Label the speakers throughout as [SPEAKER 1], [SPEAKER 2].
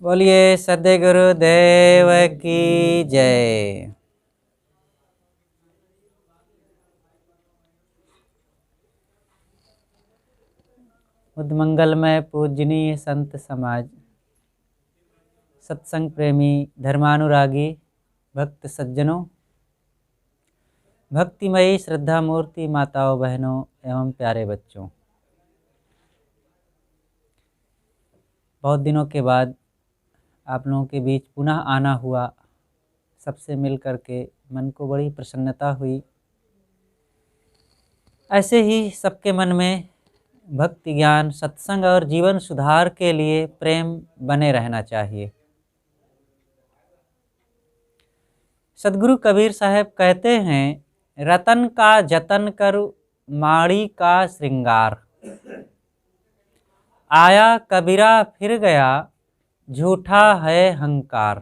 [SPEAKER 1] बोलिए सद्गुरुदेव की जय। उद्मंगलमय पूजनीय संत समाज, सत्संग प्रेमी धर्मानुरागी भक्त सज्जनों, भक्तिमयी श्रद्धा मूर्ति माताओं बहनों एवं प्यारे बच्चों, बहुत दिनों के बाद आप लोगों के बीच पुनः आना हुआ। सबसे मिल कर के मन को बड़ी प्रसन्नता हुई। ऐसे ही सबके मन में भक्ति ज्ञान सत्संग और जीवन सुधार के लिए प्रेम बने रहना चाहिए। सद्गुरु कबीर साहब कहते हैं, रतन का जतन कर माड़ी का श्रृंगार, आया कबीरा फिर गया झूठा है हंकार।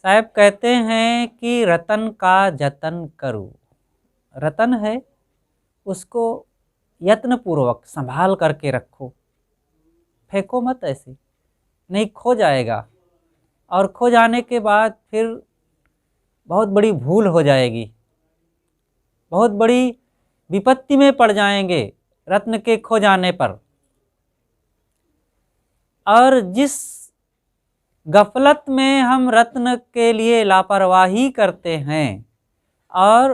[SPEAKER 1] साहब कहते हैं कि रतन का जतन करो। रतन है उसको यत्न पूर्वक संभाल करके रखो, फेंको मत, ऐसे नहीं खो जाएगा और खो जाने के बाद फिर बहुत बड़ी भूल हो जाएगी, बहुत बड़ी विपत्ति में पड़ जाएंगे रत्न के खो जाने पर। और जिस गफलत में हम रत्न के लिए लापरवाही करते हैं और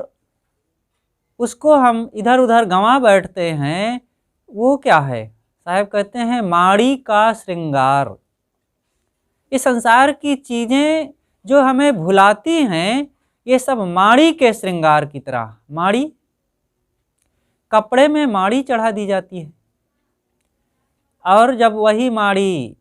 [SPEAKER 1] उसको हम इधर उधर गंवा बैठते हैं, वो क्या है? साहब कहते हैं माड़ी का श्रृंगार। इस संसार की चीज़ें जो हमें भुलाती हैं, ये सब माड़ी के श्रृंगार की तरह। माड़ी, कपड़े में माड़ी चढ़ा दी जाती है और जब वही माड़ी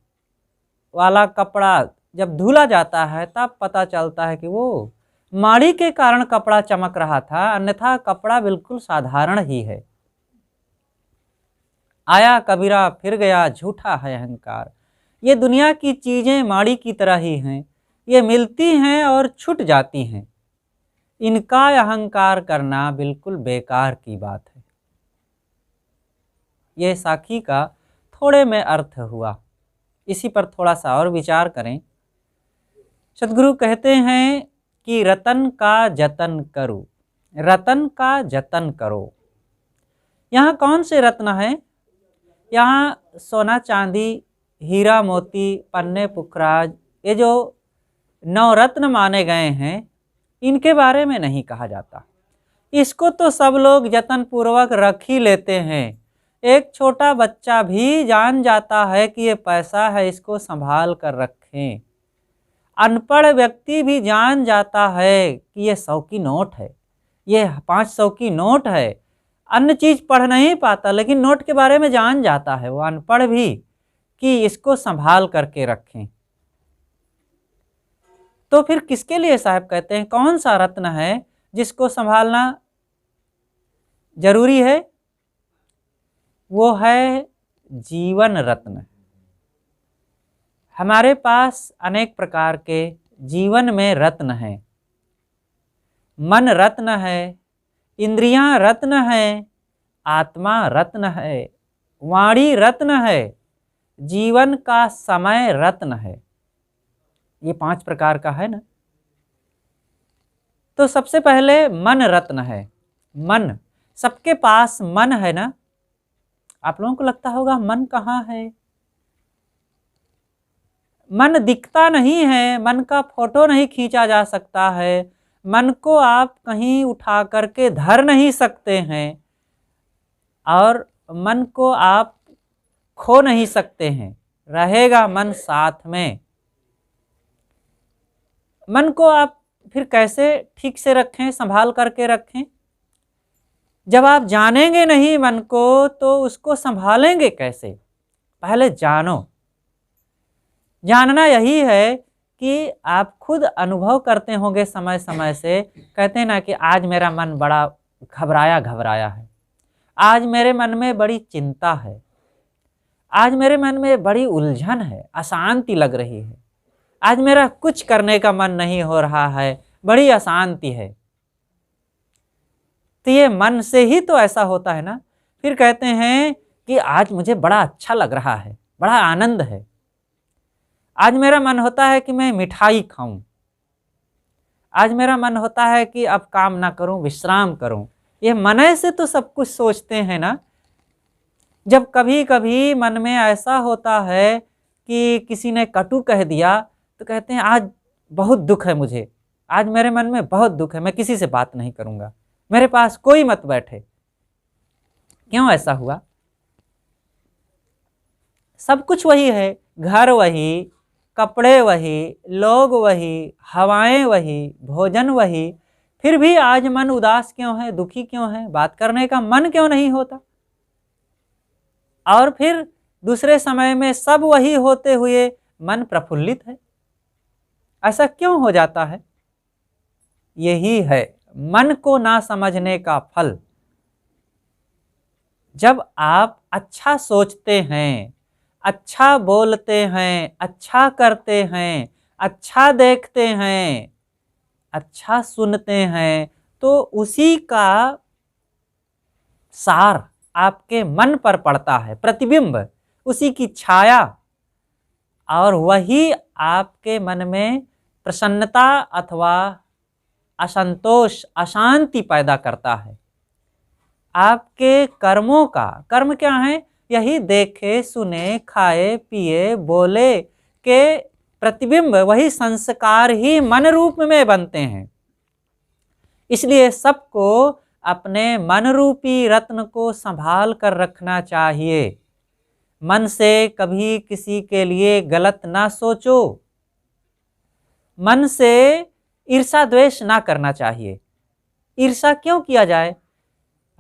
[SPEAKER 1] वाला कपड़ा जब धुला जाता है तब पता चलता है कि वो माड़ी के कारण कपड़ा चमक रहा था, अन्यथा कपड़ा बिल्कुल साधारण ही है। आया कबीरा फिर गया झूठा है अहंकार। ये दुनिया की चीज़ें माड़ी की तरह ही हैं, ये मिलती हैं और छूट जाती हैं। इनका अहंकार करना बिल्कुल बेकार की बात है। ये साखी का थोड़े में अर्थ हुआ, इसी पर थोड़ा सा और विचार करें। सद्गुरु कहते हैं कि रतन का जतन करो। रतन का जतन करो। यहाँ कौन से रत्न हैं? यहाँ सोना चांदी हीरा मोती पन्ने पुखराज, ये जो 9 रत्न माने गए हैं, इनके बारे में नहीं कहा जाता। इसको तो सब लोग जतन पूर्वक रख ही लेते हैं। एक छोटा बच्चा भी जान जाता है कि ये पैसा है, इसको संभाल कर रखें। अनपढ़ व्यक्ति भी जान जाता है कि ये 100 की नोट है, ये 500 की नोट है। अन्य चीज़ पढ़ नहीं पाता लेकिन नोट के बारे में जान जाता है वो अनपढ़ भी, कि इसको संभाल करके रखें। तो फिर किसके लिए साहब कहते हैं कौन सा रत्न है जिसको संभालना जरूरी है? वो है जीवन रत्न। हमारे पास अनेक प्रकार के जीवन में रत्न हैं। मन रत्न है, इंद्रियां रत्न है, आत्मा रत्न है, वाणी रत्न है, जीवन का समय रत्न है। ये 5 प्रकार का है ना। तो सबसे पहले मन रत्न है। मन, सबके पास मन है ना। आप लोगों को लगता होगा मन कहाँ है? मन दिखता नहीं है, मन का फोटो नहीं खींचा जा सकता है, मन को आप कहीं उठा करके धर नहीं सकते हैं और मन को आप खो नहीं सकते हैं। रहेगा मन साथ में। मन को आप फिर कैसे ठीक से रखें, संभाल करके रखें? जब आप जानेंगे नहीं मन को तो उसको संभालेंगे कैसे? पहले जानो। जानना यही है कि आप खुद अनुभव करते होंगे समय समय से। कहते हैं ना कि आज मेरा मन बड़ा घबराया घबराया है, आज मेरे मन में बड़ी चिंता है, आज मेरे मन में बड़ी उलझन है, अशांति लग रही है, आज मेरा कुछ करने का मन नहीं हो रहा है, बड़ी अशांति है। तो ये मन से ही तो ऐसा होता है ना। फिर कहते हैं कि आज मुझे बड़ा अच्छा लग रहा है, बड़ा आनंद है, आज मेरा मन होता है कि मैं मिठाई खाऊं, आज मेरा मन होता है कि अब काम ना करूं, विश्राम करूं। ये मन से तो सब कुछ सोचते हैं ना। जब कभी कभी मन में ऐसा होता है कि किसी ने कटु कह दिया तो कहते हैं आज बहुत दुख है मुझे, आज मेरे मन में बहुत दुख है, मैं किसी से बात नहीं करूंगा, मेरे पास कोई मत बैठे। क्यों ऐसा हुआ? सब कुछ वही है, घर वही, कपड़े वही, लोग वही, हवाएं वही, भोजन वही, फिर भी आज मन उदास क्यों है, दुखी क्यों है, बात करने का मन क्यों नहीं होता? और फिर दूसरे समय में सब वही होते हुए मन प्रफुल्लित है, ऐसा क्यों हो जाता है? यही है मन को ना समझने का फल। जब आप अच्छा सोचते हैं, अच्छा बोलते हैं, अच्छा करते हैं, अच्छा देखते हैं, अच्छा सुनते हैं, तो उसी का सार आपके मन पर पड़ता है, प्रतिबिंब, उसी की छाया, और वही आपके मन में प्रसन्नता अथवा असंतोष, अशांति पैदा करता है। आपके कर्मों का, कर्म क्या है? यही देखे, सुने, खाए, पिए, बोले के प्रतिबिंब, वही संस्कार ही मन रूप में बनते हैं। इसलिए सबको अपने मन रूपी रत्न को संभाल कर रखना चाहिए। मन से कभी किसी के लिए गलत ना सोचो, मन से ईर्षा द्वेष ना करना चाहिए। ईर्षा क्यों किया जाए?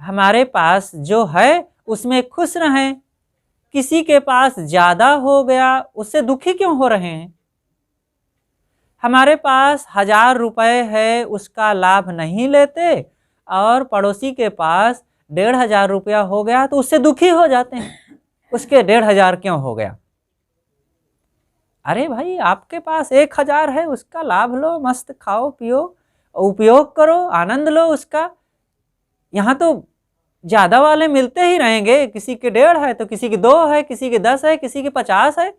[SPEAKER 1] हमारे पास जो है उसमें खुश रहें। किसी के पास ज्यादा हो गया उससे दुखी क्यों हो रहे हैं? हमारे पास 1000 रुपए है उसका लाभ नहीं लेते, और पड़ोसी के पास 1500 रुपया हो गया तो उससे दुखी हो जाते हैं, उसके 1500 क्यों हो गया? अरे भाई, आपके पास 1000 है, उसका लाभ लो, मस्त खाओ पियो, उपयोग करो, आनंद लो उसका। यहाँ तो ज्यादा वाले मिलते ही रहेंगे, किसी के 1.5 है तो किसी के 2 है, किसी के 10 है, किसी के 50 है।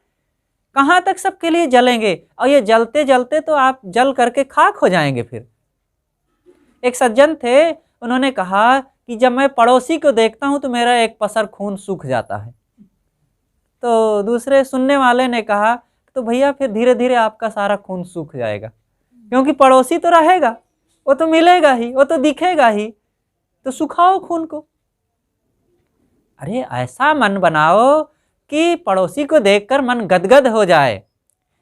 [SPEAKER 1] कहाँ तक सबके लिए जलेंगे? और ये जलते जलते तो आप जल करके खाक हो जाएंगे। फिर एक सज्जन थे, उन्होंने कहा कि जब मैं पड़ोसी को देखता हूं तो मेरा एक पसर खून सूख जाता है। तो दूसरे सुनने वाले ने कहा तो भैया फिर धीरे धीरे आपका सारा खून सूख जाएगा, क्योंकि पड़ोसी तो रहेगा, वो तो मिलेगा ही, वो तो दिखेगा ही, तो सुखाओ खून को। अरे ऐसा मन बनाओ कि पड़ोसी को देखकर मन गदगद हो जाए।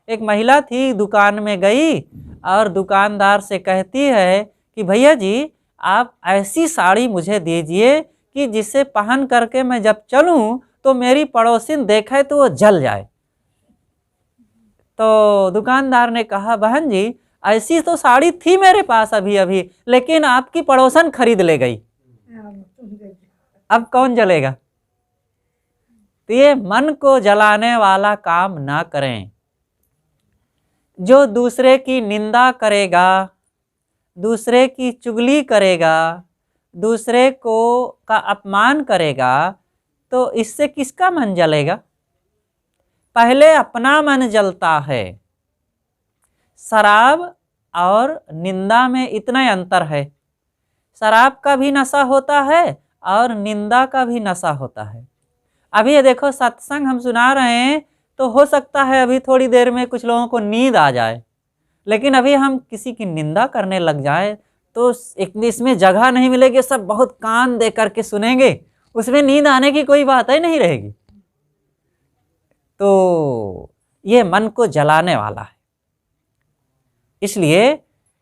[SPEAKER 1] एक महिला थी, दुकान में गई और दुकानदार से कहती है कि भैया जी आप ऐसी साड़ी मुझे दीजिए कि जिसे पहन करके मैं जब चलूं तो मेरी पड़ोसिन देखे तो वो जल जाए। तो दुकानदार ने कहा बहन जी ऐसी तो साड़ी थी मेरे पास अभी अभी, लेकिन आपकी पड़ोसन खरीद ले गई, अब कौन जलेगा? तो ये मन को जलाने वाला काम ना करें। जो दूसरे की निंदा करेगा, दूसरे की चुगली करेगा, दूसरे को का अपमान करेगा, तो इससे किसका मन जलेगा? पहले अपना मन जलता है। शराब और निंदा में इतना अंतर है। शराब का भी नशा होता है और निंदा का भी नशा होता है। अभी ये देखो सत्संग हम सुना रहे हैं तो हो सकता है अभी थोड़ी देर में कुछ लोगों को नींद आ जाए, लेकिन अभी हम किसी की निंदा करने लग जाए तो इसमें जगह नहीं मिलेगी, सब बहुत कान दे करके सुनेंगे, उसमें नींद आने की कोई बात ही नहीं रहेगी। तो ये मन को जलाने वाला है। इसलिए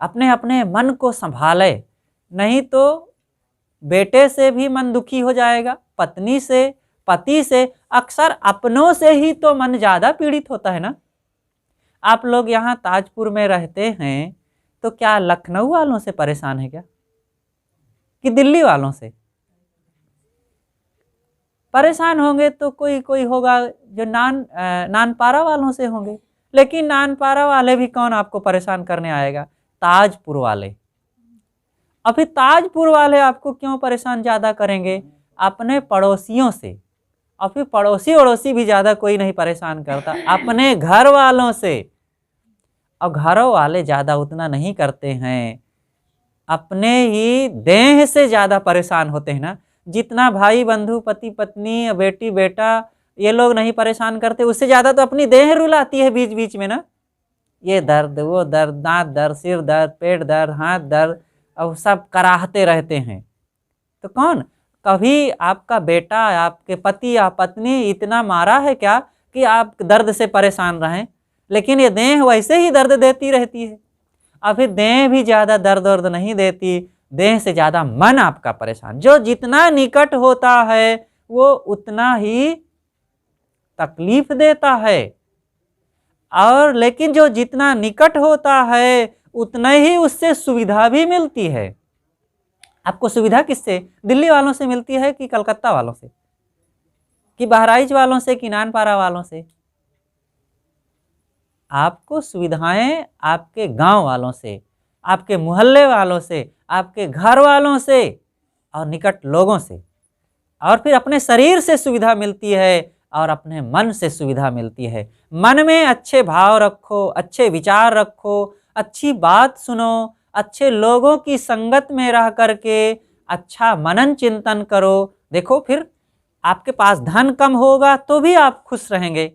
[SPEAKER 1] अपने अपने मन को संभाले, नहीं तो बेटे से भी मन दुखी हो जाएगा, पत्नी से, पति से, अक्सर अपनों से ही तो मन ज्यादा पीड़ित होता है ना। आप लोग यहाँ ताजपुर में रहते हैं तो क्या लखनऊ वालों से परेशान है क्या, कि दिल्ली वालों से परेशान होंगे? तो कोई कोई होगा जो नानपारा वालों से होंगे, लेकिन नानपारा वाले भी कौन आपको परेशान करने आएगा? ताजपुर वाले। अभी ताजपुर वाले आपको क्यों परेशान ज्यादा करेंगे? अपने पड़ोसियों से, और फिर पड़ोसी वड़ोसी भी ज़्यादा कोई नहीं परेशान करता, अपने घर वालों से। और घरों वाले ज़्यादा उतना नहीं करते हैं, अपने ही देह से ज़्यादा परेशान होते हैं ना। जितना भाई बंधु, पति पत्नी, बेटी बेटा ये लोग नहीं परेशान करते, उससे ज़्यादा तो अपनी देह रुलाती है बीच बीच में ना। ये दर्द, वो दर्द, दांत दर्द, सिर दर्द, पेट दर्द, हाथ दर्द, और सब कराहते रहते हैं। तो कौन, कभी आपका बेटा, आपके पति या पत्नी इतना मारा है क्या कि आप दर्द से परेशान रहें? लेकिन ये देह वैसे ही दर्द देती रहती है। और फिर देह भी ज़्यादा दर्द वर्द नहीं देती, देह से ज़्यादा मन आपका परेशान। जो जितना निकट होता है वो उतना ही तकलीफ देता है, और लेकिन जो जितना निकट होता है उतना ही उससे सुविधा भी मिलती है। आपको सुविधा किससे? दिल्ली वालों से मिलती है कि कलकत्ता वालों से, कि बहराइच वालों से, कि नानपारा वालों से? आपको सुविधाएं आपके गांव वालों से, आपके मोहल्ले वालों से, आपके घर वालों से और निकट लोगों से। और फिर अपने शरीर से सुविधा मिलती है और अपने मन से सुविधा मिलती है। मन में अच्छे भाव रखो, अच्छे विचार रखो, अच्छी बात सुनो, अच्छे लोगों की संगत में रह करके अच्छा मनन चिंतन करो। देखो फिर आपके पास धन कम होगा तो भी आप खुश रहेंगे,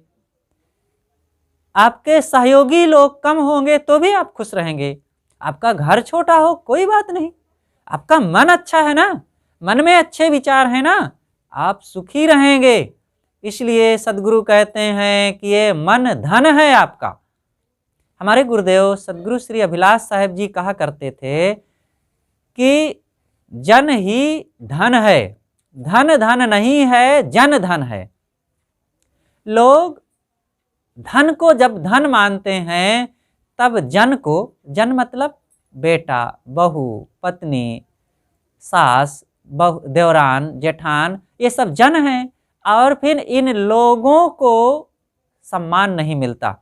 [SPEAKER 1] आपके सहयोगी लोग कम होंगे तो भी आप खुश रहेंगे, आपका घर छोटा हो कोई बात नहीं, आपका मन अच्छा है ना, मन में अच्छे विचार है ना, आप सुखी रहेंगे। इसलिए सद्गुरु कहते हैं कि ये मन धन है आपका। हमारे गुरुदेव सद्गुरु श्री अभिलाष साहेब जी कहा करते थे कि जन ही धन है, धन धन नहीं है, जन धन है। लोग धन को जब धन मानते हैं तब जन को, जन मतलब बेटा, बहू, पत्नी, सास, देवरान, जेठान, ये सब जन हैं। और फिर इन लोगों को सम्मान नहीं मिलता,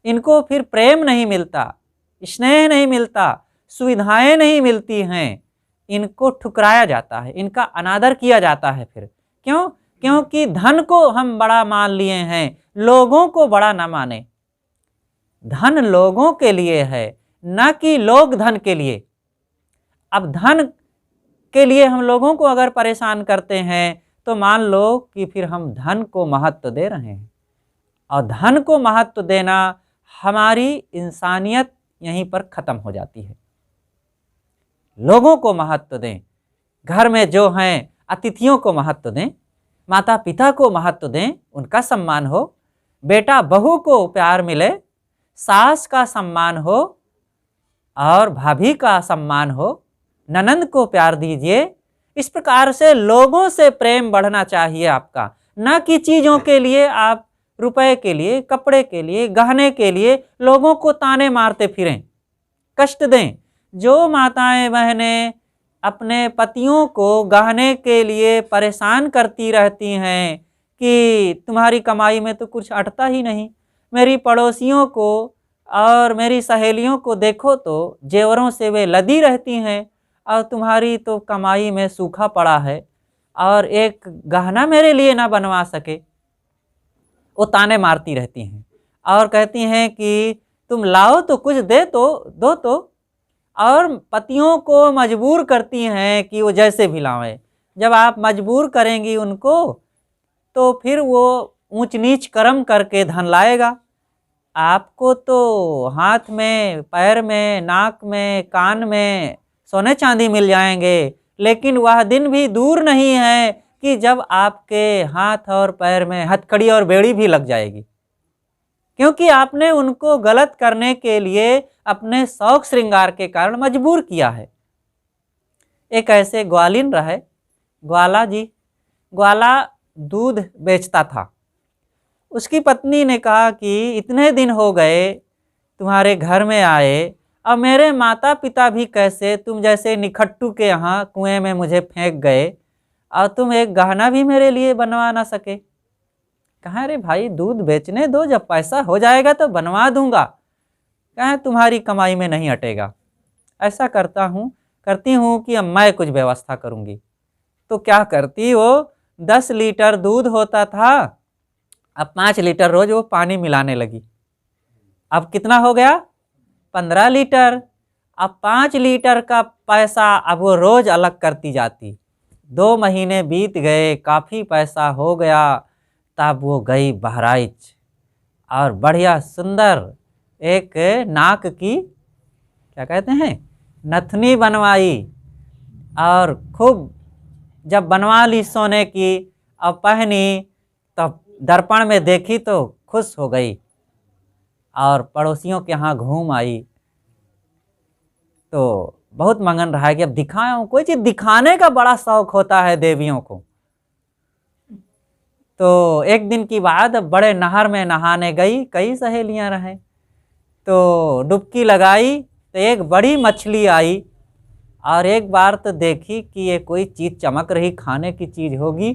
[SPEAKER 1] इनको फिर प्रेम नहीं मिलता, स्नेह नहीं मिलता, सुविधाएं नहीं मिलती हैं, इनको ठुकराया जाता है, इनका अनादर किया जाता है। फिर क्यों? क्योंकि धन को हम बड़ा मान लिए हैं, लोगों को बड़ा ना माने। धन लोगों के लिए है, न कि लोग धन के लिए। अब धन के लिए हम लोगों को अगर परेशान करते हैं तो मान लो कि फिर हम धन को महत्व दे रहे हैं, और धन को महत्व देना हमारी इंसानियत यहीं पर खत्म हो जाती है। लोगों को महत्व दें, घर में जो हैं अतिथियों को महत्व दें, माता पिता को महत्व दें, उनका सम्मान हो, बेटा बहू को प्यार मिले, सास का सम्मान हो और भाभी का सम्मान हो, ननंद को प्यार दीजिए। इस प्रकार से लोगों से प्रेम बढ़ना चाहिए आपका, न कि चीज़ों के लिए, आप रुपए के लिए, कपड़े के लिए, गहने के लिए लोगों को ताने मारते फिरें, कष्ट दें। जो माताएं बहनें अपने पतियों को गहने के लिए परेशान करती रहती हैं कि तुम्हारी कमाई में तो कुछ अटता ही नहीं, मेरी पड़ोसियों को और मेरी सहेलियों को देखो तो जेवरों से वे लदी रहती हैं, और तुम्हारी तो कमाई में सूखा पड़ा है, और एक गहना मेरे लिए ना बनवा सके। वो ताने मारती रहती हैं और कहती हैं कि तुम लाओ तो कुछ दे तो दो तो, और पतियों को मजबूर करती हैं कि वो जैसे भी लावें। जब आप मजबूर करेंगी उनको तो फिर वो ऊंच नीच कर्म करके धन लाएगा। आपको तो हाथ में, पैर में, नाक में, कान में सोने चांदी मिल जाएंगे, लेकिन वह दिन भी दूर नहीं है कि जब आपके हाथ और पैर में हथकड़ी और बेड़ी भी लग जाएगी, क्योंकि आपने उनको गलत करने के लिए अपने शौक श्रृंगार के कारण मजबूर किया है। एक ऐसे ग्वालिन रहे, ग्वाला जी। ग्वाला दूध बेचता था। उसकी पत्नी ने कहा कि इतने दिन हो गए तुम्हारे घर में आए, अब मेरे माता पिता भी कैसे तुम जैसे निखट्टू के यहाँ कुएं में मुझे फेंक गए, और तुम एक गहना भी मेरे लिए बनवा ना सके। कहा अरे भाई दूध बेचने दो, जब पैसा हो जाएगा तो बनवा दूंगा। कहा तुम्हारी कमाई में नहीं अटेगा, ऐसा करती हूँ कि अब मैं कुछ व्यवस्था करूँगी। तो क्या करती, वो 10 लीटर दूध होता था, अब 5 लीटर रोज वो पानी मिलाने लगी। अब कितना हो गया? 15 लीटर। अब 5 लीटर का पैसा अब वो रोज अलग करती जाती। 2 महीने बीत गए, काफ़ी पैसा हो गया। तब वो गई बहराइच और बढ़िया सुंदर एक नाक की, क्या कहते हैं, नथनी बनवाई। और खूब जब बनवा ली सोने की, अब पहनी, तब दर्पण में देखी तो खुश हो गई और पड़ोसियों के यहाँ घूम आई। तो बहुत मंगन रहा है कि अब दिखाऊं, कोई चीज़ दिखाने का बड़ा शौक होता है देवियों को। तो एक दिन की बात, बड़े नहर में नहाने गई, कई सहेलियां रहे, तो डुबकी लगाई तो एक बड़ी मछली आई। और एक बार तो देखी कि ये कोई चीज़ चमक रही, खाने की चीज़ होगी।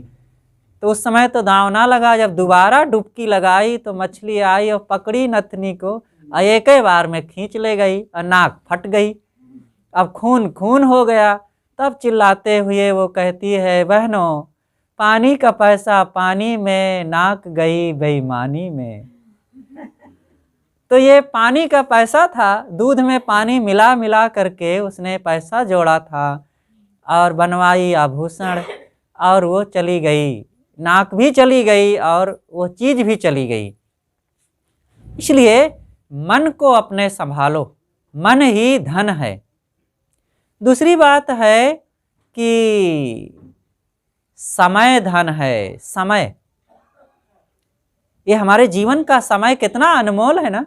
[SPEAKER 1] तो उस समय तो दांव ना लगा। जब दोबारा डुबकी लगाई तो मछली आई और पकड़ी नथनी को और एक ही बार में खींच ले गई और नाक फट गई। अब खून खून हो गया। तब चिल्लाते हुए वो कहती है, बहनों, पानी का पैसा पानी में, नाक गई बेईमानी में। तो ये पानी का पैसा था, दूध में पानी मिला मिला करके उसने पैसा जोड़ा था और बनवाई आभूषण, और वो चली गई, नाक भी चली गई और वो चीज़ भी चली गई। इसलिए मन को अपने संभालो, मन ही धन है। दूसरी बात है कि समय धन है। समय, ये हमारे जीवन का समय कितना अनमोल है ना,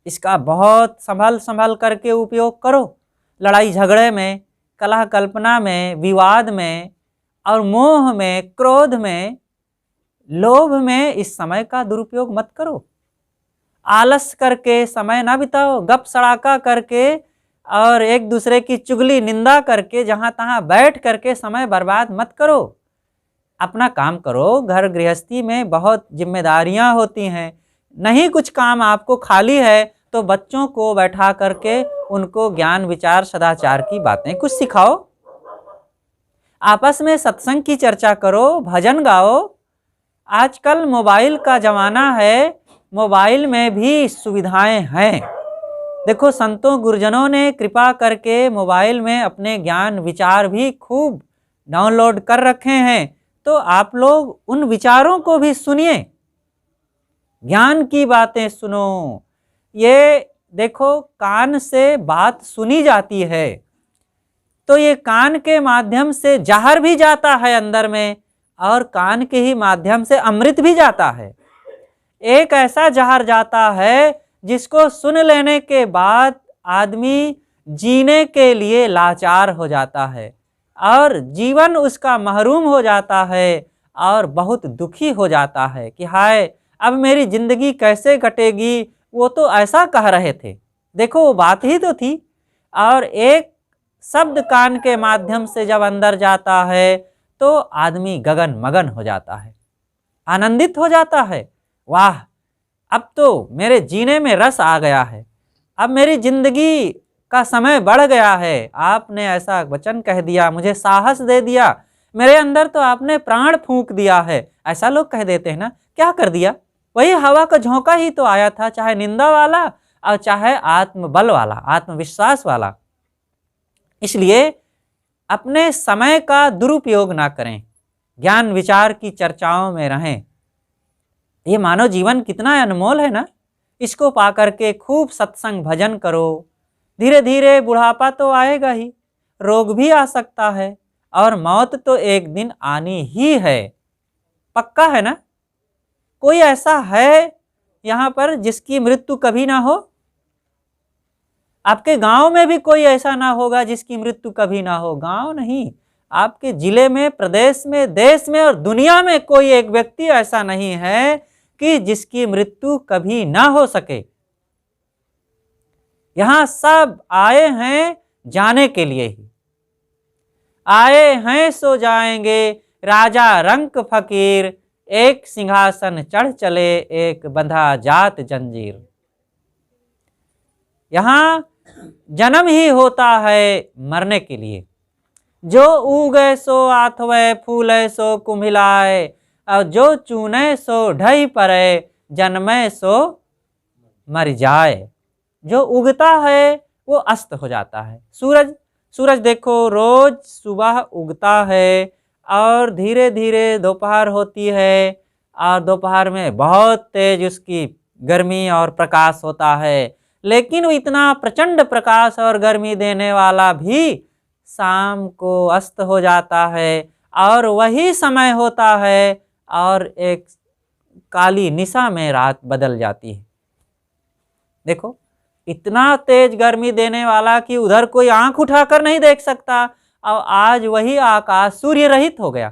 [SPEAKER 1] इसका बहुत संभल संभल करके उपयोग करो। लड़ाई झगड़े में, कलह कल्पना में, विवाद में और मोह में, क्रोध में, लोभ में इस समय का दुरुपयोग मत करो। आलस करके समय ना बिताओ, गप सड़ाका करके और एक दूसरे की चुगली निंदा करके जहाँ तहाँ बैठ करके समय बर्बाद मत करो। अपना काम करो। घर गृहस्थी में बहुत जिम्मेदारियां होती हैं, नहीं कुछ काम आपको खाली है तो बच्चों को बैठा करके उनको ज्ञान विचार सदाचार की बातें कुछ सिखाओ। आपस में सत्संग की चर्चा करो, भजन गाओ। आजकल मोबाइल का ज़माना है, मोबाइल में भी सुविधाएं हैं। देखो, संतों गुरुजनों ने कृपा करके मोबाइल में अपने ज्ञान विचार भी खूब डाउनलोड कर रखे हैं। तो आप लोग उन विचारों को भी सुनिए, ज्ञान की बातें सुनो। ये देखो, कान से बात सुनी जाती है तो ये कान के माध्यम से जहर भी जाता है अंदर में, और कान के ही माध्यम से अमृत भी जाता है। एक ऐसा जहर जाता है जिसको सुन लेने के बाद आदमी जीने के लिए लाचार हो जाता है और जीवन उसका महरूम हो जाता है और बहुत दुखी हो जाता है कि हाय, अब मेरी जिंदगी कैसे कटेगी। वो तो ऐसा कह रहे थे, देखो वो बात ही तो थी। और एक शब्द कान के माध्यम से जब अंदर जाता है तो आदमी गगन मगन हो जाता है, आनंदित हो जाता है। वाह, अब तो मेरे जीने में रस आ गया है, अब मेरी जिंदगी का समय बढ़ गया है। आपने ऐसा वचन कह दिया, मुझे साहस दे दिया, मेरे अंदर तो आपने प्राण फूंक दिया है। ऐसा लोग कह देते हैं ना, क्या कर दिया? वही हवा का झोंका ही तो आया था, चाहे निंदा वाला और चाहे आत्मबल वाला, आत्मविश्वास वाला। इसलिए अपने समय का दुरुपयोग ना करें, ज्ञान विचार की चर्चाओं में रहें। ये मानव जीवन कितना अनमोल है ना, इसको पा करके खूब सत्संग भजन करो। धीरे धीरे बुढ़ापा तो आएगा ही, रोग भी आ सकता है और मौत तो एक दिन आनी ही है, पक्का है ना। कोई ऐसा है यहाँ पर जिसकी मृत्यु कभी ना हो? आपके गांव में भी कोई ऐसा ना होगा जिसकी मृत्यु कभी ना हो। गांव नहीं, आपके जिले में, प्रदेश में, देश में और दुनिया में कोई एक व्यक्ति ऐसा नहीं है कि जिसकी मृत्यु कभी ना हो सके। यहाँ सब आए हैं जाने के लिए ही, आए हैं सो जाएंगे। राजा रंक फकीर, एक सिंहासन चढ़ चले, एक बंधा जात जंजीर। यहाँ जन्म ही होता है मरने के लिए। जो उगै सो आथवै, फूलै सो कुम्हिलाए, और जो चूनै सो ढही पड़े, जन्मै सो मर जाए। जो उगता है वो अस्त हो जाता है। सूरज सूरज देखो रोज सुबह उगता है और धीरे धीरे दोपहर होती है, और दोपहर में बहुत तेज उसकी गर्मी और प्रकाश होता है। लेकिन वो इतना प्रचंड प्रकाश और गर्मी देने वाला भी शाम को अस्त हो जाता है, और वही समय होता है और एक काली निशा में रात बदल जाती है। देखो इतना तेज गर्मी देने वाला कि उधर कोई आंख उठाकर नहीं देख सकता, और आज वही आकाश सूर्य रहित हो गया।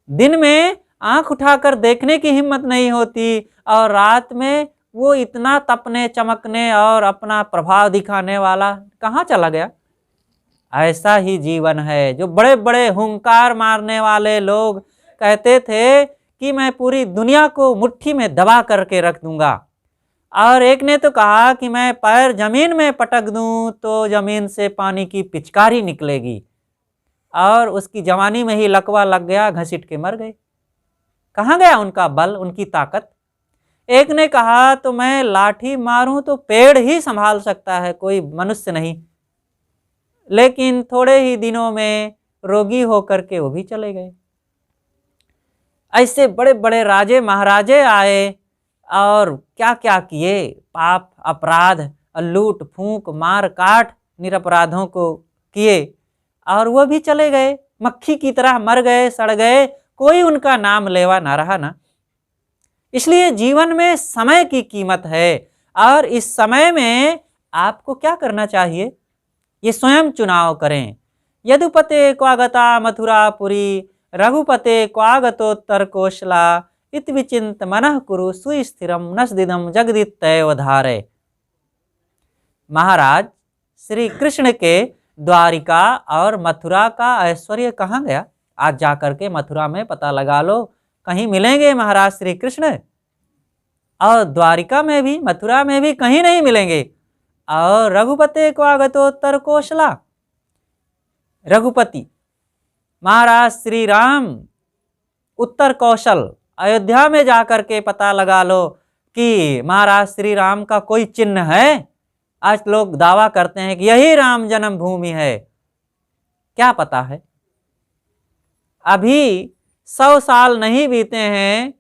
[SPEAKER 1] दिन में आंख उठाकर देखने की हिम्मत नहीं होती, और रात में वो इतना तपने चमकने और अपना प्रभाव दिखाने वाला कहाँ चला गया। ऐसा ही जीवन है। जो बड़े बड़े हुंकार मारने वाले लोग कहते थे कि मैं पूरी दुनिया को मुट्ठी में दबा करके रख दूंगा, और एक ने तो कहा कि मैं पैर जमीन में पटक दूं तो जमीन से पानी की पिचकारी निकलेगी, और उसकी जवानी में ही लकवा लग गया, घसीट के मर गए। कहाँ गया उनका बल, उनकी ताकत। एक ने कहा तो मैं लाठी मारूं तो पेड़ ही संभाल सकता है, कोई मनुष्य नहीं। लेकिन थोड़े ही दिनों में रोगी होकर के वो भी चले गए। ऐसे बड़े बड़े राजे महाराजे आए और क्या क्या किए, पाप अपराध लूट फूंक मार काट निरपराधों को किए, और वो भी चले गए, मक्खी की तरह मर गए, सड़ गए, कोई उनका नाम लेवा ना रहा ना। इसलिए जीवन में समय की कीमत है, और इस समय में आपको क्या करना चाहिए ये स्वयं चुनाव करें। यदुपते क्वागता मथुरापुरी, रघुपते क्वागतोत्तर कौशला, इत विचिंत मनः कुरु सुस्थिरम नसदिदम जगदित्यव धारे। महाराज श्री कृष्ण के द्वारिका और मथुरा का ऐश्वर्य कहाँ गया? आज जाकर के मथुरा में पता लगा लो, कहीं मिलेंगे महाराज श्री कृष्ण? और द्वारिका में भी मथुरा में भी कहीं नहीं मिलेंगे। और रघुपते क्वागतोत्तर कौशला, रघुपति महाराज श्री राम उत्तर कौशल अयोध्या में जाकर के पता लगा लो कि महाराज श्री राम का कोई चिन्ह है। आज लोग दावा करते हैं कि यही राम जन्मभूमि है, क्या पता है। अभी 100 साल नहीं बीते हैं,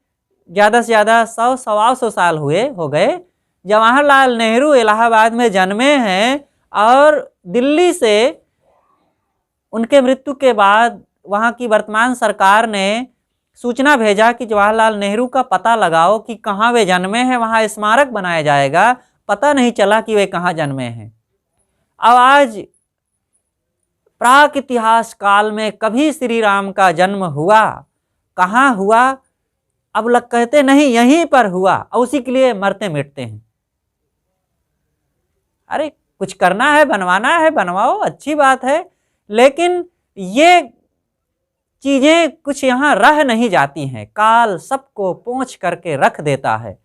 [SPEAKER 1] ज़्यादा से ज़्यादा 100-125 साल हो गए, जवाहरलाल नेहरू इलाहाबाद में जन्मे हैं, और दिल्ली से उनके मृत्यु के बाद वहाँ की वर्तमान सरकार ने सूचना भेजा कि जवाहरलाल नेहरू का पता लगाओ कि कहाँ वे जन्मे हैं, वहाँ स्मारक बनाया जाएगा। पता नहीं चला कि वे कहाँ जन्मे हैं। अब आज प्राक इतिहास काल में कभी श्री राम का जन्म हुआ, कहाँ हुआ? अब लोग कहते नहीं यहीं पर हुआ, और उसी के लिए मरते मिटते हैं। अरे कुछ करना है, बनवाना है, बनवाओ, अच्छी बात है, लेकिन ये चीजें कुछ यहाँ रह नहीं जाती हैं। काल सबको पोंछ करके रख देता है।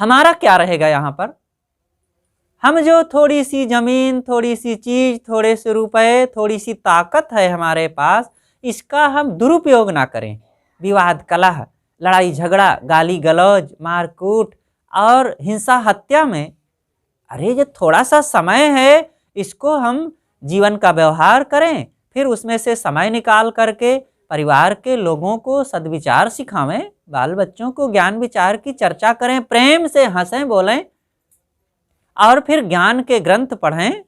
[SPEAKER 1] हमारा क्या रहेगा यहाँ पर? हम जो थोड़ी सी जमीन, थोड़ी सी चीज, थोड़े से रुपए, थोड़ी सी ताकत है हमारे पास, इसका हम दुरुपयोग ना करें। विवाद कलह, लड़ाई झगड़ा, गाली गलौज, मारकूट और हिंसा हत्या में, अरे जो थोड़ा सा समय है इसको हम जीवन का व्यवहार करें, फिर उसमें से समय निकाल करके परिवार के लोगों को सद्विचार सिखावें, बाल बच्चों को ज्ञान विचार की चर्चा करें, प्रेम से हंसें बोलें, और फिर ज्ञान के ग्रंथ पढ़ें।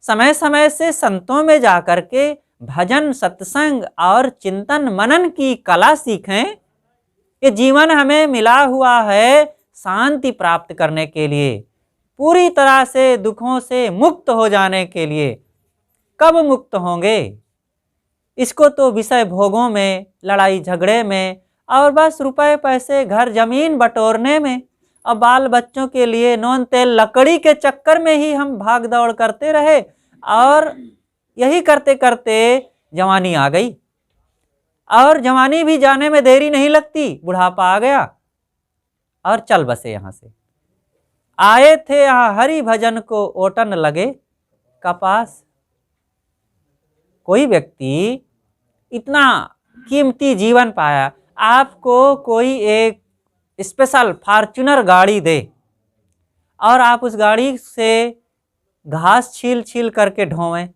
[SPEAKER 1] समय समय से संतों में जाकर के भजन सत्संग और चिंतन मनन की कला सीखें। ये जीवन हमें मिला हुआ है शांति प्राप्त करने के लिए, पूरी तरह से दुखों से मुक्त हो जाने के लिए। कब मुक्त होंगे? इसको तो विषय भोगों में, लड़ाई झगड़े में, और बस रुपए पैसे घर जमीन बटोरने में, और बाल बच्चों के लिए नून तेल लकड़ी के चक्कर में ही हम भाग दौड़ करते रहे, और यही करते करते जवानी आ गई, और जवानी भी जाने में देरी नहीं लगती, बुढ़ापा आ गया और चल बसे यहाँ से। आए थे यहाँ हरि भजन को ओटन लगे कपास। कोई व्यक्ति इतना कीमती जीवन पाया, आपको कोई एक स्पेशल फॉर्च्यूनर गाड़ी दे और आप उस गाड़ी से घास छील छील करके ढोवें,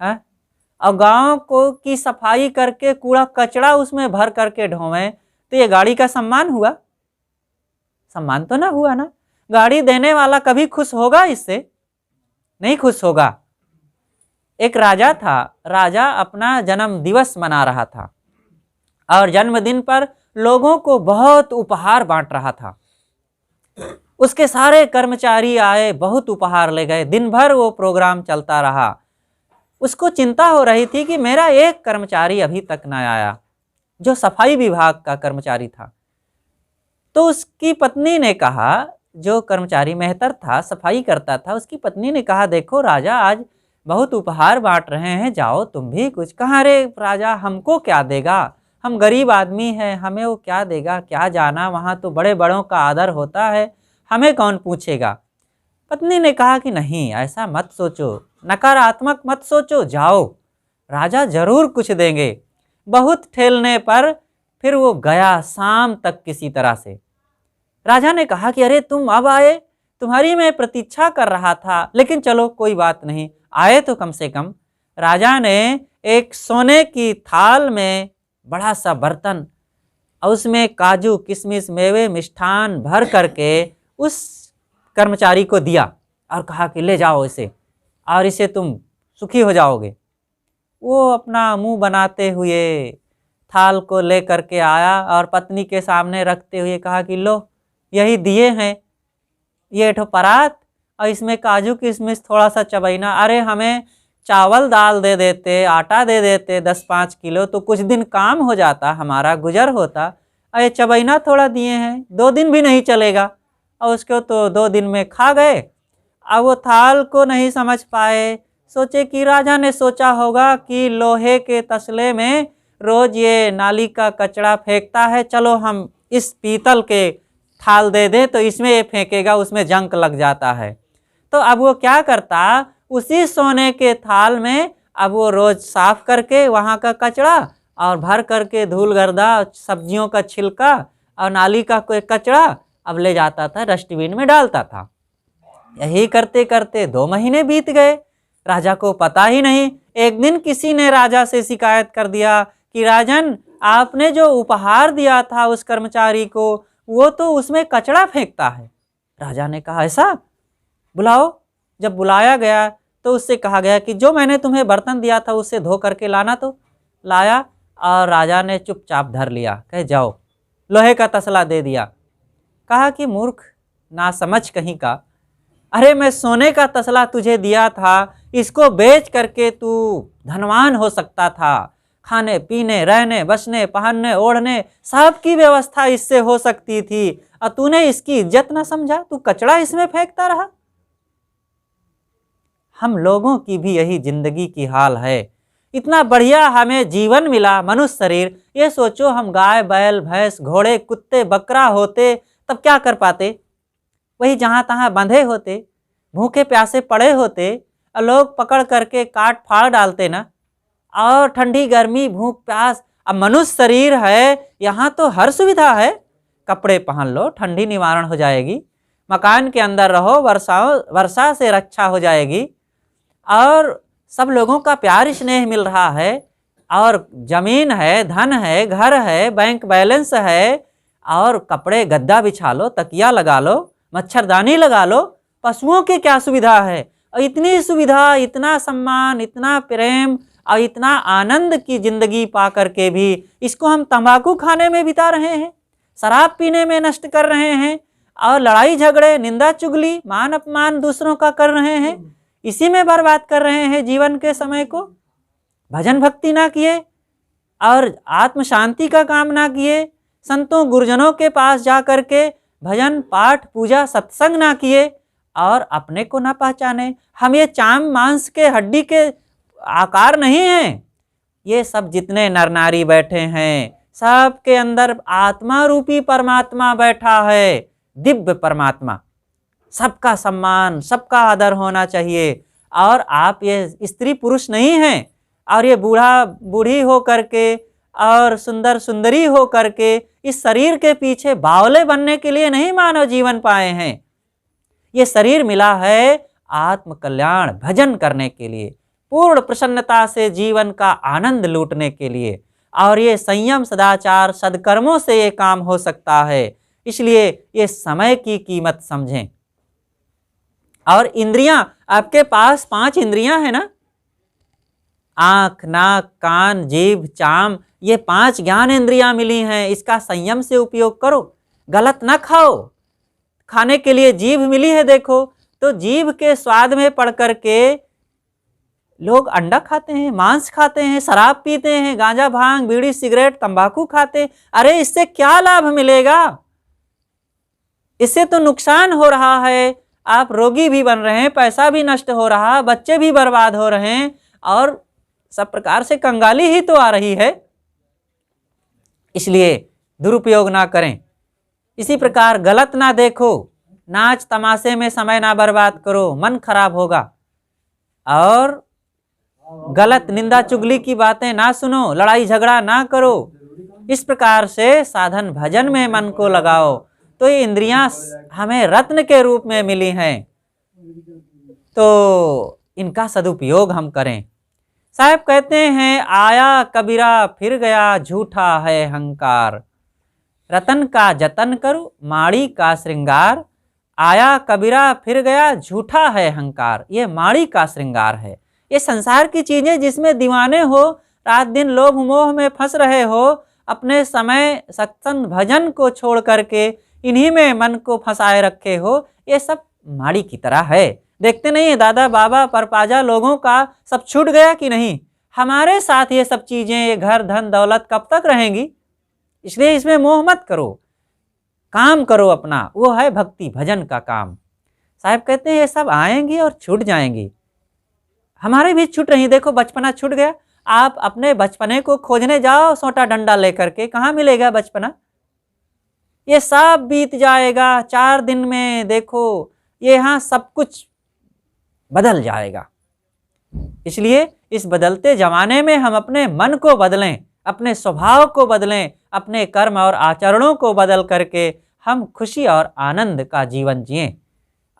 [SPEAKER 1] और गांव को की सफाई करके कूड़ा कचरा उसमें भर करके ढोवें, तो ये गाड़ी का सम्मान हुआ? सम्मान तो ना हुआ ना। गाड़ी देने वाला कभी खुश होगा इससे? नहीं खुश होगा। एक राजा था, राजा अपना जन्म दिवस मना रहा था और जन्मदिन पर लोगों को बहुत उपहार बांट रहा था। उसके सारे कर्मचारी आए, बहुत उपहार ले गए, दिन भर वो प्रोग्राम चलता रहा। उसको चिंता हो रही थी कि मेरा एक कर्मचारी अभी तक न आया, जो सफाई विभाग का कर्मचारी था। तो उसकी पत्नी ने कहा, जो कर्मचारी मेहतर था, सफाई करता था, उसकी पत्नी ने कहा, देखो राजा आज बहुत उपहार बांट रहे हैं, जाओ तुम भी कुछ। कहा, अरे राजा हमको क्या देगा, हम गरीब आदमी हैं, हमें वो क्या देगा, क्या जाना, वहाँ तो बड़े बड़ों का आदर होता है, हमें कौन पूछेगा। पत्नी ने कहा कि नहीं, ऐसा मत सोचो, नकारात्मक मत सोचो, जाओ, राजा जरूर कुछ देंगे। बहुत ठेलने पर फिर वो गया शाम तक किसी तरह से। राजा ने कहा कि अरे तुम अब आए, तुम्हारी मैं प्रतीक्षा कर रहा था, लेकिन चलो कोई बात नहीं, आए तो कम से कम। राजा ने एक सोने की थाल में बड़ा सा बर्तन और उसमें काजू किशमिश मेवे मिष्ठान भर करके उस कर्मचारी को दिया और कहा कि ले जाओ इसे और इसे तुम सुखी हो जाओगे। वो अपना मुंह बनाते हुए थाल को ले करके आया और पत्नी के सामने रखते हुए कहा कि लो, यही दिए हैं, ये ठो परात और इसमें काजू किशमिश थोड़ा सा चबैना। अरे हमें चावल दाल दे देते, आटा दे देते 10-5 किलो, तो कुछ दिन काम हो जाता, हमारा गुजर होता। अरे चबैना थोड़ा दिए हैं, 2 दिन भी नहीं चलेगा, और उसको तो 2 दिन में खा गए। अब वो थाल को नहीं समझ पाए, सोचे कि राजा ने सोचा होगा कि लोहे के तसले में रोज ये नाली का कचरा फेंकता है, चलो हम इस पीतल के थाल दे दें तो इसमें ये फेंकेगा, उसमें जंक लग जाता है। तो अब वो क्या करता, उसी सोने के थाल में अब वो रोज साफ करके वहाँ का कचरा और भर करके धूल गर्दा सब्जियों का छिलका और नाली का कोई कचरा अब ले जाता था, डस्टबिन में डालता था। यही करते करते 2 महीने बीत गए, राजा को पता ही नहीं। एक दिन किसी ने राजा से शिकायत कर दिया कि राजन, आपने जो उपहार दिया था उस कर्मचारी को, वो तो उसमें कचरा फेंकता है। राजा ने कहा, ऐसा? बुलाओ। जब बुलाया गया तो उससे कहा गया कि जो मैंने तुम्हें बर्तन दिया था उससे धो करके लाना। तो लाया और राजा ने चुपचाप धर लिया, कहे जाओ। लोहे का तसला दे दिया। कहा कि मूर्ख नासमझ कहीं का, अरे मैं सोने का तसला तुझे दिया था, इसको बेच करके तू धनवान हो सकता था, खाने पीने रहने बसने पहनने ओढ़ने सब की व्यवस्था इससे हो सकती थी, और तूने इसकी इज्जत न समझा, तू कचरा इसमें फेंकता रहा। हम लोगों की भी यही जिंदगी की हाल है। इतना बढ़िया हमें जीवन मिला, मनुष्य शरीर। ये सोचो हम गाय बैल भैंस घोड़े कुत्ते बकरा होते तब क्या कर पाते? वही जहाँ तहाँ बंधे होते, भूखे प्यासे पड़े होते, और लोग पकड़ करके काट फाड़ डालते ना, और ठंडी गर्मी भूख प्यास। अब मनुष्य शरीर है, यहाँ तो हर सुविधा है, कपड़े पहन लो ठंडी निवारण हो जाएगी, मकान के अंदर रहो वर्षा से रक्षा हो जाएगी, और सब लोगों का प्यार स्नेह मिल रहा है, और जमीन है, धन है, घर है, बैंक बैलेंस है, और कपड़े गद्दा बिछा लो, तकिया लगा लो, मच्छरदानी लगा लो। पशुओं की क्या सुविधा है? और इतनी सुविधा, इतना सम्मान, इतना प्रेम और इतना आनंद की जिंदगी पा करके भी इसको हम तंबाकू खाने में बिता रहे हैं, शराब पीने में नष्ट कर रहे हैं, और लड़ाई झगड़े निंदा चुगली मान अपमान दूसरों का कर रहे हैं, इसी में बर्बाद कर रहे हैं जीवन के समय को। भजन भक्ति ना किए और आत्म शांति का काम ना किए, संतों गुरुजनों के पास जा करके भजन पाठ पूजा सत्संग ना किए, और अपने को ना पहचाने। हम ये चाम मांस के हड्डी के आकार नहीं हैं। ये सब जितने नर नारी बैठे हैं, सबके अंदर आत्मा रूपी परमात्मा बैठा है, दिव्य परमात्मा। सबका सम्मान, सबका आदर होना चाहिए। और आप ये स्त्री पुरुष नहीं हैं, और ये बूढ़ा बूढ़ी हो करके और सुंदर सुंदरी हो करके इस शरीर के पीछे बावले बनने के लिए नहीं मानव जीवन पाए हैं। ये शरीर मिला है आत्म कल्याण भजन करने के लिए, पूर्ण प्रसन्नता से जीवन का आनंद लूटने के लिए। और ये संयम सदाचार सद्कर्मों से ये काम हो सकता है। इसलिए ये समय की कीमत समझें। और इंद्रियां, आपके पास 5 इंद्रियां हैं ना, आंख, नाक, कान, जीभ, चाम, ये 5 ज्ञान इंद्रियां मिली हैं। इसका संयम से उपयोग करो, गलत ना खाओ। खाने के लिए जीभ मिली है, देखो तो जीभ के स्वाद में पड़ करके लोग अंडा खाते हैं, मांस खाते हैं, शराब पीते हैं, गांजा भांग बीड़ी सिगरेट तंबाकू खाते हैं। अरे इससे क्या लाभ मिलेगा? इससे तो नुकसान हो रहा है। आप रोगी भी बन रहे हैं, पैसा भी नष्ट हो रहा, बच्चे भी बर्बाद हो रहे हैं और सब प्रकार से कंगाली ही तो आ रही है। इसलिए दुरुपयोग ना करें। इसी प्रकार गलत ना देखो, नाच तमाशे में समय ना बर्बाद करो, मन खराब होगा। और गलत निंदा चुगली की बातें ना सुनो, लड़ाई झगड़ा ना करो। इस प्रकार से साधन भजन में मन को लगाओ। तो ये इंद्रियां हमें रत्न के रूप में मिली हैं, तो इनका सदुपयोग हम करें। साहब कहते हैं, आया कबीरा फिर गया झूठा है अहंकार, रतन का जतन करो माड़ी का श्रृंगार। आया कबीरा फिर गया झूठा है अहंकार, ये माड़ी का श्रृंगार है। ये संसार की चीजें जिसमें दीवाने हो, रात दिन लोभ मोह में फंस रहे हो, अपने समय सत्संग भजन को छोड़ करके इन्हीं में मन को फंसाए रखे हो, ये सब माड़ी की तरह है। देखते नहीं दादा बाबा परपाजा लोगों का सब छूट गया कि नहीं? हमारे साथ ये सब चीजें, ये घर धन दौलत कब तक रहेंगी? इसलिए इसमें मोह मत करो, काम करो अपना, वो है भक्ति भजन का काम। साहब कहते हैं ये सब आएंगी और छूट जाएंगी। हमारे भी छूट रही। देखो बचपना छूट गया, आप अपने बचपने को खोजने जाओ सोटा डंडा लेकर के, कहाँ मिलेगा बचपना? ये सब बीत जाएगा 4 दिन में। देखो ये यहाँ सब कुछ बदल जाएगा। इसलिए इस बदलते जमाने में हम अपने मन को बदलें, अपने स्वभाव को बदलें, अपने कर्म और आचरणों को बदल करके हम खुशी और आनंद का जीवन जिएं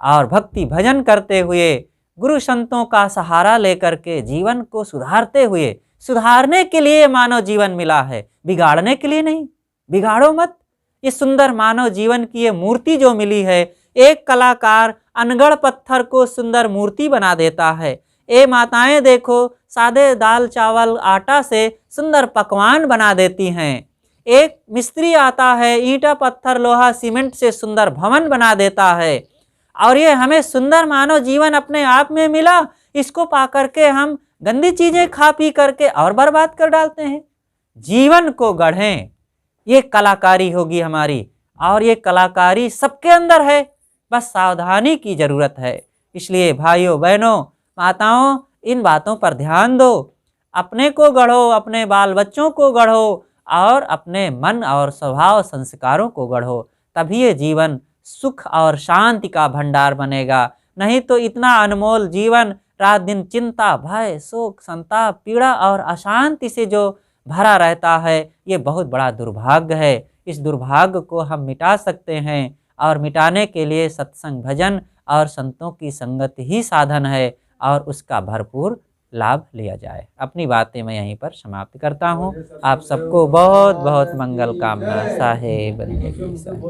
[SPEAKER 1] और भक्ति भजन करते हुए गुरु संतों का सहारा लेकर के जीवन को सुधारते हुए, सुधारने के लिए मानव जीवन मिला है, बिगाड़ने के लिए नहीं। बिगाड़ो मत। ये सुंदर मानव जीवन की ये मूर्ति जो मिली है, एक कलाकार अनगढ़ पत्थर को सुंदर मूर्ति बना देता है। ये माताएं देखो सादे दाल चावल आटा से सुंदर पकवान बना देती हैं। एक मिस्त्री आता है, ईंटा पत्थर लोहा सीमेंट से सुंदर भवन बना देता है। और ये हमें सुंदर मानव जीवन अपने आप में मिला, इसको पा करके हम गंदी चीजें खा पी करके और बर्बाद कर डालते हैं। जीवन को गढ़ें, ये कलाकारी होगी हमारी, और ये कलाकारी सबके अंदर है, बस सावधानी की जरूरत है। इसलिए भाइयों बहनों माताओं, इन बातों पर ध्यान दो। अपने को गढ़ो, अपने बाल बच्चों को गढ़ो और अपने मन और स्वभाव संस्कारों को गढ़ो, तभी ये जीवन सुख और शांति का भंडार बनेगा। नहीं तो इतना अनमोल जीवन रात दिन चिंता भय शोक संताप पीड़ा और अशांति से जो भरा रहता है, ये बहुत बड़ा दुर्भाग्य है। इस दुर्भाग्य को हम मिटा सकते हैं और मिटाने के लिए सत्संग भजन और संतों की संगत ही साधन है और उसका भरपूर लाभ लिया जाए। अपनी बातें मैं यहीं पर समाप्त करता हूँ। आप सबको बहुत बहुत मंगल कामना। साहेब बंदगी साहेब।